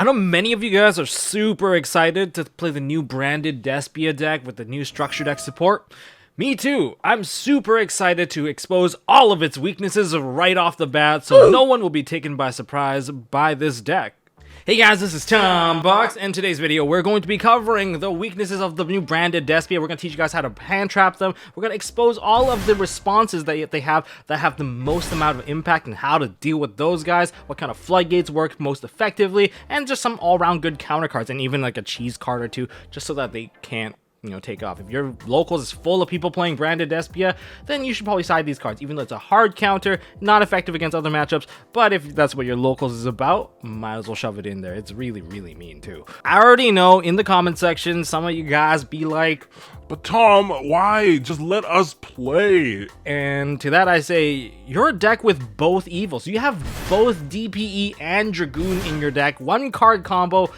I know many of you guys are super excited to play the new branded Despia deck with the new structure deck support. Me too. I'm super excited to expose all of its weaknesses right off the bat, so no one will be taken by surprise by this deck. Hey guys, this is Tombox, and in today's video we're going to be covering the weaknesses of the new branded Despia. We're going to teach you guys how to hand trap them. We're going to expose all of the responses that they have the most amount of impact and how to deal with those guys, what kind of floodgates work most effectively, and just some all-around good counter cards, and even like a cheese card or two, just so that they can't take off. If your locals is full of people playing branded Despia, then you should probably side these cards, even though it's a hard counter, not effective against other matchups. But if that's what your locals is about, might as well shove it in there. It's really, really mean too. I already know in the comment section, some of you guys be like, but Tom, why? Just let us play. And to that I say, you're a deck with both evils. You have both DPE and Dragoon in your deck, one card combo.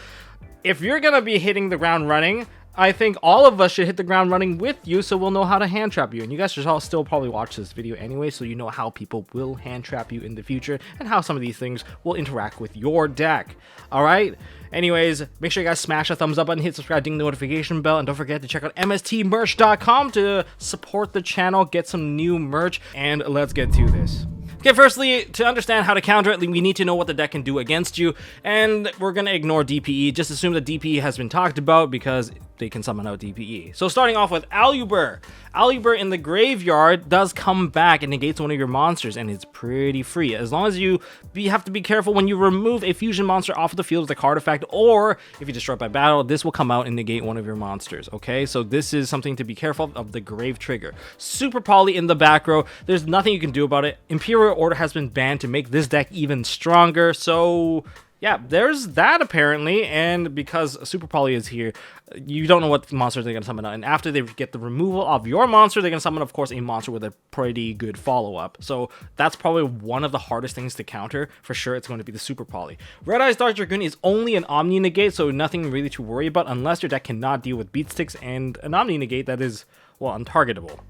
If you're gonna be hitting the ground running, I think all of us should hit the ground running with you, so we'll know how to hand trap you. And you guys should all still probably watch this video anyway, so you know how people will hand trap you in the future and how some of these things will interact with your deck. Alright? Anyways, make sure you guys smash a thumbs up button, hit subscribe, ding the notification bell, and don't forget to check out MSTmerch.com to support the channel, get some new merch, and let's get to this. Okay, firstly, to understand how to counter it, we need to know what the deck can do against you, and we're going to ignore DPE. Just assume that DPE has been talked about because they can summon out DPE. So starting off with Aluber. Aluber in the graveyard does come back and negates one of your monsters, and it's pretty free. As long as you have to be careful when you remove a fusion monster off of the field with a card effect, or if you destroy it by battle, this will come out and negate one of your monsters, okay? So this is something to be careful of the grave trigger. Super Poly in the back row. There's nothing you can do about it. Imperial Order has been banned to make this deck even stronger, so yeah, there's that apparently. And because Super Poly is here, you don't know what monsters they're going to summon out. And after they get the removal of your monster, they're going to summon, of course, a monster with a pretty good follow-up. So that's probably one of the hardest things to counter. For sure, it's going to be the Super Poly. Red Eyes Dark Dragoon is only an Omni Negate, so nothing really to worry about unless your deck cannot deal with Beat Sticks and an Omni Negate that is, well, untargetable.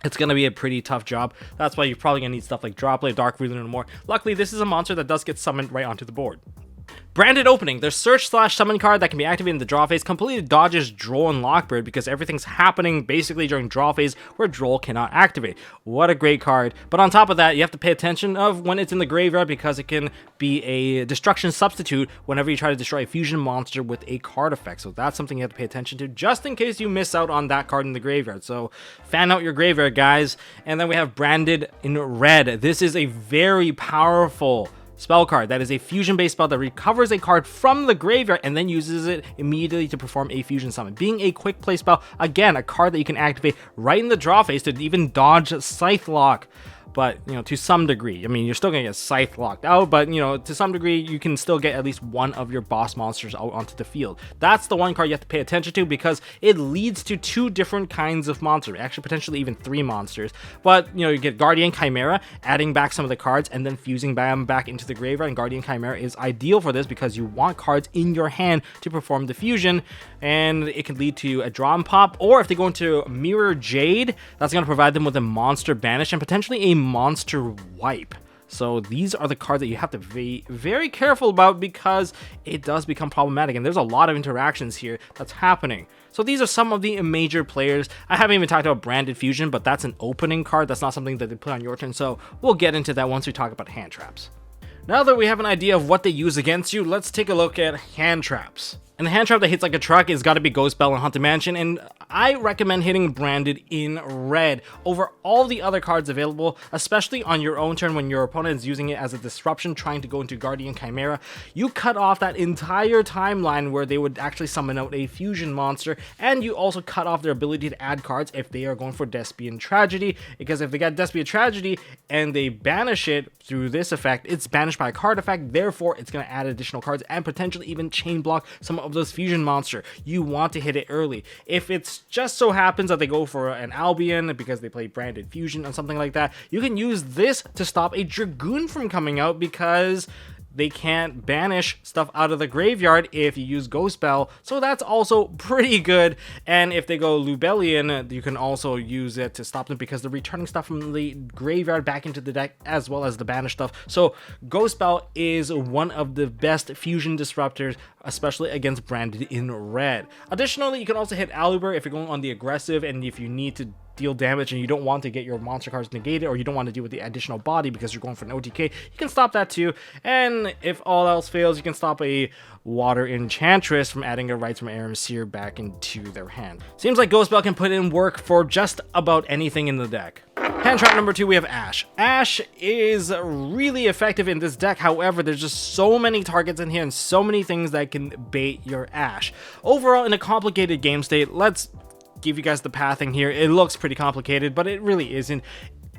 It's going to be a pretty tough job. That's why you're probably going to need stuff like Droplet, Dark Ruler, and more. Luckily, this is a monster that does get summoned right onto the board. Branded Opening. Their search/summon card that can be activated in the draw phase completely dodges Droll and Lockbird because everything's happening basically during draw phase where Droll cannot activate. What a great card. But on top of that, you have to pay attention of when it's in the graveyard because it can be a destruction substitute whenever you try to destroy a fusion monster with a card effect. So that's something you have to pay attention to just in case you miss out on that card in the graveyard. So fan out your graveyard, guys. And then we have Branded in red. This is a very powerful spell card that is a fusion-based spell that recovers a card from the graveyard and then uses it immediately to perform a fusion summon. Being a quick play spell, again, a card that you can activate right in the draw phase to even dodge Scythe Lock. But, to some degree, I mean, you're still going to get Scythe locked out, but, to some degree, you can still get at least one of your boss monsters out onto the field. That's the one card you have to pay attention to because it leads to two different kinds of monsters, actually potentially even three monsters. But, you get Guardian Chimera, adding back some of the cards, and then fusing them back into the graveyard, and Guardian Chimera is ideal for this because you want cards in your hand to perform the fusion, and it can lead to a draw and pop, or if they go into Mirror Jade, that's going to provide them with a monster banish and potentially a monster wipe. So these are the cards that you have to be very careful about because it does become problematic, and there's a lot of interactions here that's happening. So these are some of the major players. I haven't even talked about Branded Fusion, but that's an opening card. That's not something that they put on your turn, so we'll get into that once we talk about hand traps. Now that we have an idea of what they use against you, let's take a look at hand traps. And the hand trap that hits like a truck is got to be Ghost Bell and Haunted Mansion, and I recommend hitting Branded in red over all the other cards available, especially on your own turn when your opponent is using it as a disruption trying to go into Guardian Chimera. You cut off that entire timeline where they would actually summon out a fusion monster, and you also cut off their ability to add cards if they are going for Despian Tragedy, because if they got Despian Tragedy and they banish it through this effect, it's banished by a card effect, therefore it's going to add additional cards and potentially even chain block some of those fusion monster. You want to hit it early. If it's just so happens that they go for an Albion because they play Branded Fusion or something like that, you can use this to stop a Dragoon from coming out because they can't banish stuff out of the graveyard if you use Ghost Spell, so that's also pretty good. And if they go Lubellion, you can also use it to stop them because they're returning stuff from the graveyard back into the deck as well as the banished stuff. So Ghost Spell is one of the best fusion disruptors, especially against branded in red. Additionally, you can also hit Aluber if you're going on the aggressive and if you need to deal damage and you don't want to get your monster cards negated, or you don't want to deal with the additional body because you're going for an OTK, you can stop that too. And if all else fails, you can stop a Water Enchantress from adding a Rites from Aram Seer back into their hand. Seems like Ghost Spell can put in work for just about anything in the deck. Hand trap number 2, we have Ash. Ash is really effective in this deck, however, there's just so many targets in here and so many things that can bait your Ash. Overall, in a complicated game state, let's give you guys the pathing here. It looks pretty complicated, but it really isn't.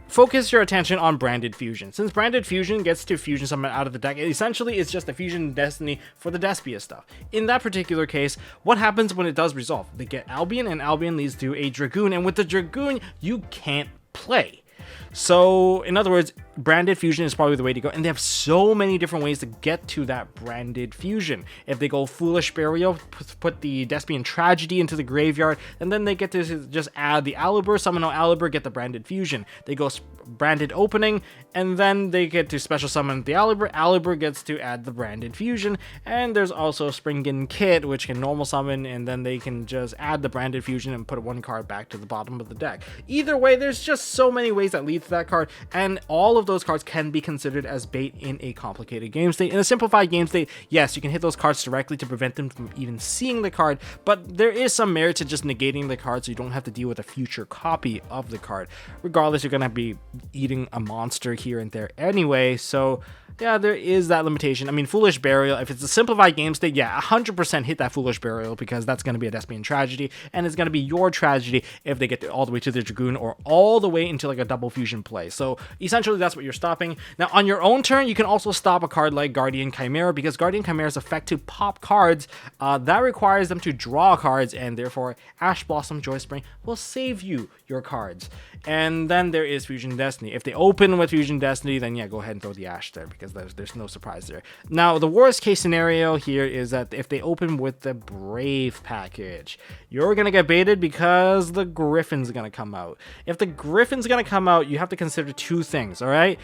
Focus your attention on Branded Fusion. Since Branded Fusion gets to fusion summon out of the deck, essentially it's just a Fusion Destiny for the Despia stuff. In that particular case, what happens when it does resolve? They get Albion, and Albion leads to a Dragoon, and with the Dragoon, you can't play. So, in other words, Branded Fusion is probably the way to go, and they have so many different ways to get to that Branded Fusion. If they go Foolish Burial, put the Despian Tragedy into the graveyard, and then they get to just add the Aluber, summon out Aluber, get the Branded Fusion. They go Branded Opening, and then they get to special summon the Aluber. Aluber gets to add the Branded Fusion, and there's also Springen Kit, which can normal summon, and then they can just add the Branded Fusion and put one card back to the bottom of the deck. Either way, there's just so many ways that lead to that card, and all of those cards can be considered as bait in a complicated game state. In a simplified game state, yes, you can hit those cards directly to prevent them from even seeing the card, but there is some merit to just negating the card so you don't have to deal with a future copy of the card. Regardless, you're going to be eating a monster here and there anyway, so yeah, there is that limitation. I mean, Foolish Burial, if it's a simplified game state, yeah, 100% hit that Foolish Burial because that's going to be a Despian Tragedy, and it's going to be your tragedy if they get all the way to the Dragoon or all the way into like a double fusion play. So essentially, that's what you're stopping. Now, on your own turn, you can also stop a card like Guardian Chimera because Guardian Chimera's effect to pop cards, that requires them to draw cards, and therefore Ash Blossom Joy Spring will save you your cards. And then there is Fusion Destiny. If they open with Fusion Destiny, then yeah, go ahead and throw the Ash there because there's no surprise there. Now, the worst case scenario here is that if they open with the Brave package, you're going to get baited because the Griffin's going to come out. If the Griffin's going to come out, you have to consider two things, all right?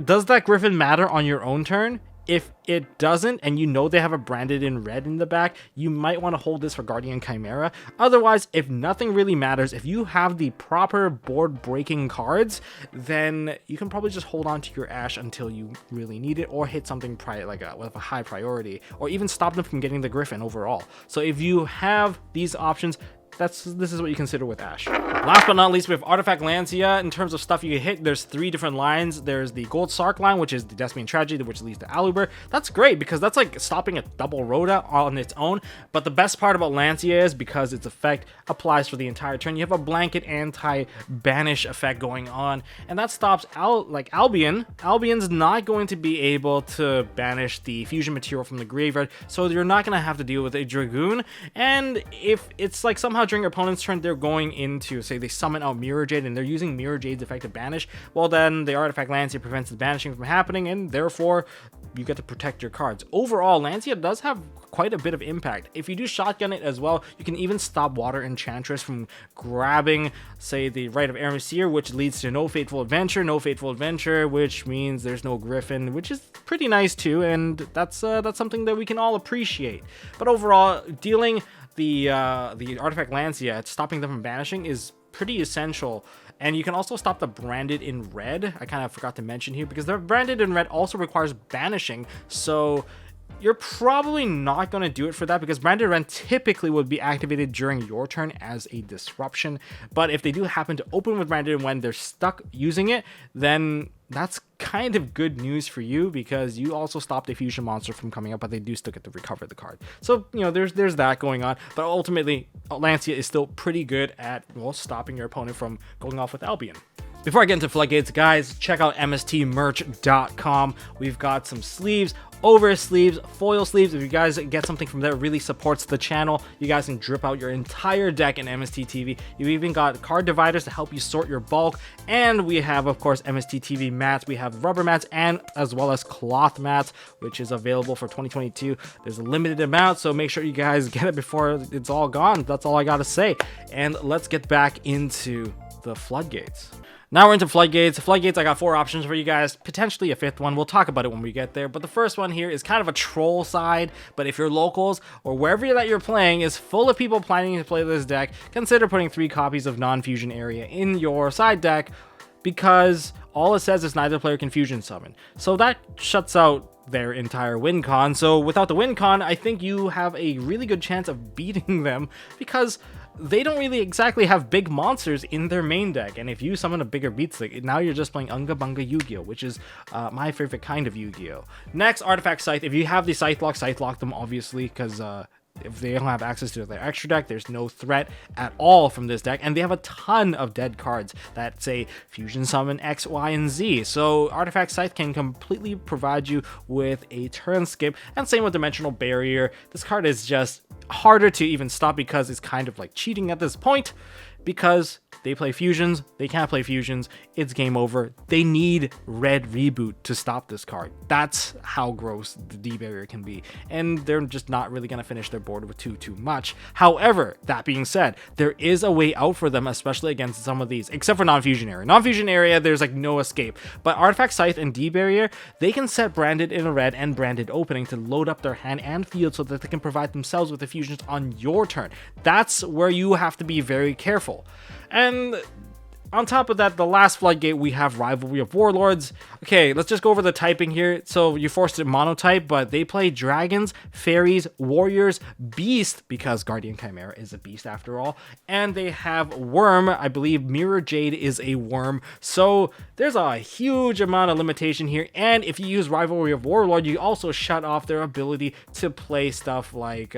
Does that Griffin matter on your own turn? If it doesn't, and you know they have a Branded in red in the back, you might want to hold this for Guardian Chimera. Otherwise, if nothing really matters, if you have the proper board breaking cards, then you can probably just hold on to your Ash until you really need it, or hit something with a high priority, or even stop them from getting the Griffin overall. So if you have these options, this is what you consider with Ash. Last but not least, we have Artifact Lancia. In terms of stuff you can hit, there's 3 different lines. There's the Gold Sark line, which is the Despian Tragedy, which leads to Aluber. That's great because that's like stopping a double Rhoda on its own. But the best part about Lancia is because its effect applies for the entire turn. You have a blanket anti-banish effect going on, and that stops Albion. Albion's not going to be able to banish the fusion material from the graveyard, so you're not going to have to deal with a Dragoon. And if it's like somehow during your opponent's turn they're going into, say they summon out Mirror Jade and they're using Mirror Jade's effect to banish, well then the Artifact Lancia prevents the banishing from happening, and therefore you get to protect your cards. Overall, Lancia does have quite a bit of impact. If you do shotgun it as well, you can even stop Water Enchantress from grabbing, say, the Rite of Aram Seer, which leads to no Fateful Adventure, which means there's no Griffin, which is pretty nice too, and that's something that we can all appreciate. But overall, dealing the Artifact Lancia, stopping them from banishing, is pretty essential. And you can also stop the Branded in red. I kind of forgot to mention here because the Branded in red also requires banishing, so you're probably not going to do it for that because Branded Ren typically would be activated during your turn as a disruption. But if they do happen to open with Branded when they're stuck using it, then that's kind of good news for you because you also stopped a fusion monster from coming up, but they do still get to recover the card. So, you know, there's that going on. But ultimately, Lancia is still pretty good at, well, stopping your opponent from going off with Albion. Before I get into floodgates, guys, check out MSTmerch.com. We've got some sleeves, over sleeves, foil sleeves. If you guys get something from there, it really supports the channel. You guys can drip out your entire deck in MST.TV. You've even got card dividers to help you sort your bulk. And we have, of course, MST.TV mats. We have rubber mats and as well as cloth mats, which is available for 2022. There's a limited amount, so make sure you guys get it before it's all gone. That's all I gotta say. And let's get back into the floodgates. Now we're into floodgates. Floodgates, I got 4 options for you guys, potentially a 5th one. We'll talk about it when we get there. But the first one here is kind of a troll side. But if your locals or wherever that you're playing is full of people planning to play this deck, consider putting 3 copies of non-fusion area in your side deck, because all it says is neither player can fusion summon. So that shuts out their entire win con. So without the win con, I think you have a really good chance of beating them, because they don't really exactly have big monsters in their main deck. And if you summon a bigger beat stick, now you're just playing Unga Bunga Yu-Gi-Oh, which is my favorite kind of Yu-Gi-Oh. Next, Artifact Scythe. If you have the Scythe lock them, obviously, because if they don't have access to their extra deck, there's no threat at all from this deck. And they have a ton of dead cards that say Fusion Summon X, Y, and Z. So Artifact Scythe can completely provide you with a turn skip. And same with Dimensional Barrier. This card is just harder to even stop because it's kind of like cheating at this point, because they play fusions, they can't play fusions, it's game over. They need red reboot to stop this card. That's how gross the D barrier can be, and they're just not really going to finish their board with too much. However, that being said, there is a way out for them, especially against some of these, except for non-fusion area. Non-fusion area, there's like no escape, but Artifact Scythe and D barrier, they can set branded in a red and branded opening to load up their hand and field so that they can provide themselves with the fusions on your turn. That's where you have to be very careful. And on top of that, the last floodgate, we have Rivalry of Warlords. Okay, let's just go over the typing here. So you're forced to monotype, but they play dragons, fairies, warriors, beast, because Guardian Chimera is a beast after all, and they have worm. I believe Mirror Jade is a worm. So there's a huge amount of limitation here. And if you use Rivalry of Warlord, you also shut off their ability to play stuff like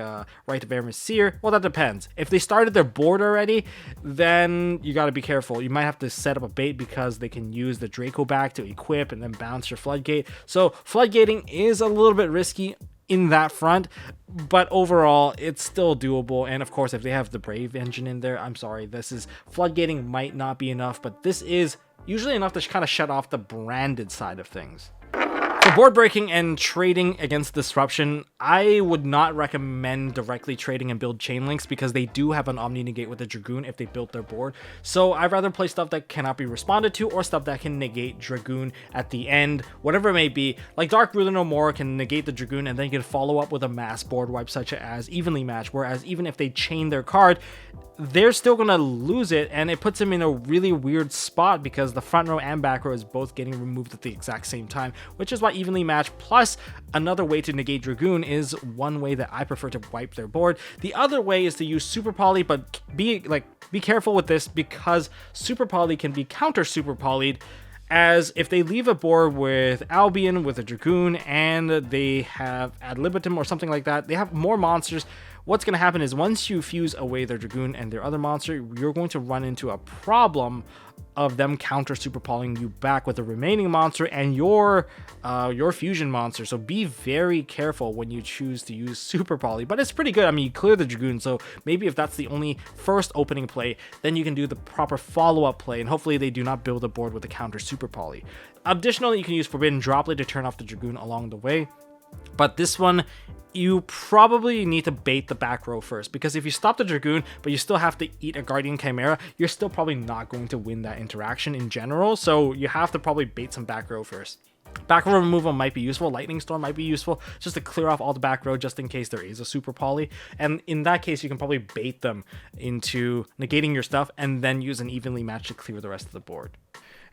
Rite of Seer. Well, that depends. If they started their board already, then you got to be careful. You might have to set up a bait, because they can use the Draco back to equip and then bounce your floodgate. So floodgating is a little bit risky in that front, but overall it's still doable. And of course, if they have the Brave engine in there, I'm sorry, this is floodgating might not be enough, but this is usually enough to kind of shut off the branded side of things. For board breaking and trading against disruption, I would not recommend directly trading and build chain links, because they do have an Omni negate with the Dragoon if they built their board. So I'd rather play stuff that cannot be responded to, or stuff that can negate Dragoon at the end, whatever it may be. Like Dark Ruler No More can negate the Dragoon, and then you can follow up with a mass board wipe such as Evenly Match, whereas even if they chain their card, they're still gonna lose it, and it puts them in a really weird spot, because the front row and back row is both getting removed at the exact same time, which is why Evenly Match plus another way to negate Dragoon is one way that I prefer to wipe their board. The other way is to use Super Poly, but be careful with this, because Super Poly can be counter Super Poly'd, as if they leave a board with Albion, with a Dragoon, and they have Ad Libitum or something like that, they have more monsters. What's going to happen is once you fuse away their Dragoon and their other monster, you're going to run into a problem of them counter super polying you back with the remaining monster and your fusion monster. So be very careful when you choose to use super poly, but it's pretty good. I mean, you clear the Dragoon, so maybe if that's the only first opening play, then you can do the proper follow-up play, and hopefully they do not build a board with a counter super poly. Additionally, you can use Forbidden Droplet to turn off the Dragoon along the way, but this one, you probably need to bait the back row first, because if you stop the Dragoon but you still have to eat a Guardian Chimera, you're still probably not going to win that interaction in general. So you have to probably bait some back row first. Back row removal might be useful, Lightning Storm might be useful, just to clear off all the back row just in case there is a super poly. And in that case, you can probably bait them into negating your stuff and then use an Evenly Match to clear the rest of the board.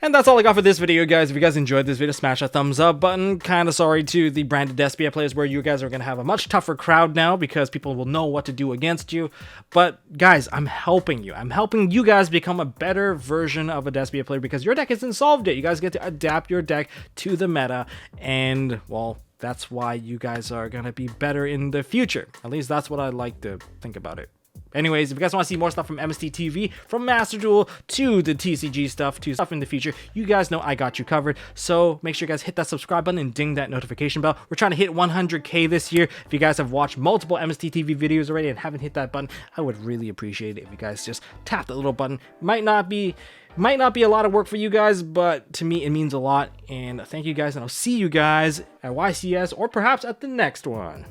And that's all I got for this video, guys. If you guys enjoyed this video, smash that thumbs up button. Kind of sorry to the branded Despia players, where you guys are going to have a much tougher crowd now, because people will know what to do against you. But guys, I'm helping you. I'm helping you guys become a better version of a Despia player, because your deck isn't solved yet. You guys get to adapt your deck to the meta, and well, that's why you guys are going to be better in the future. At least that's what I like to think about it. Anyways, if you guys want to see more stuff from MST.TV, from Master Duel to the TCG stuff to stuff in the future, you guys know I got you covered. So make sure you guys hit that subscribe button and ding that notification bell. We're trying to hit 100K this year. If you guys have watched multiple MST.TV videos already and haven't hit that button, I would really appreciate it if you guys just tap that little button. Might not be a lot of work for you guys, but to me it means a lot. And thank you guys, and I'll see you guys at YCS or perhaps at the next one.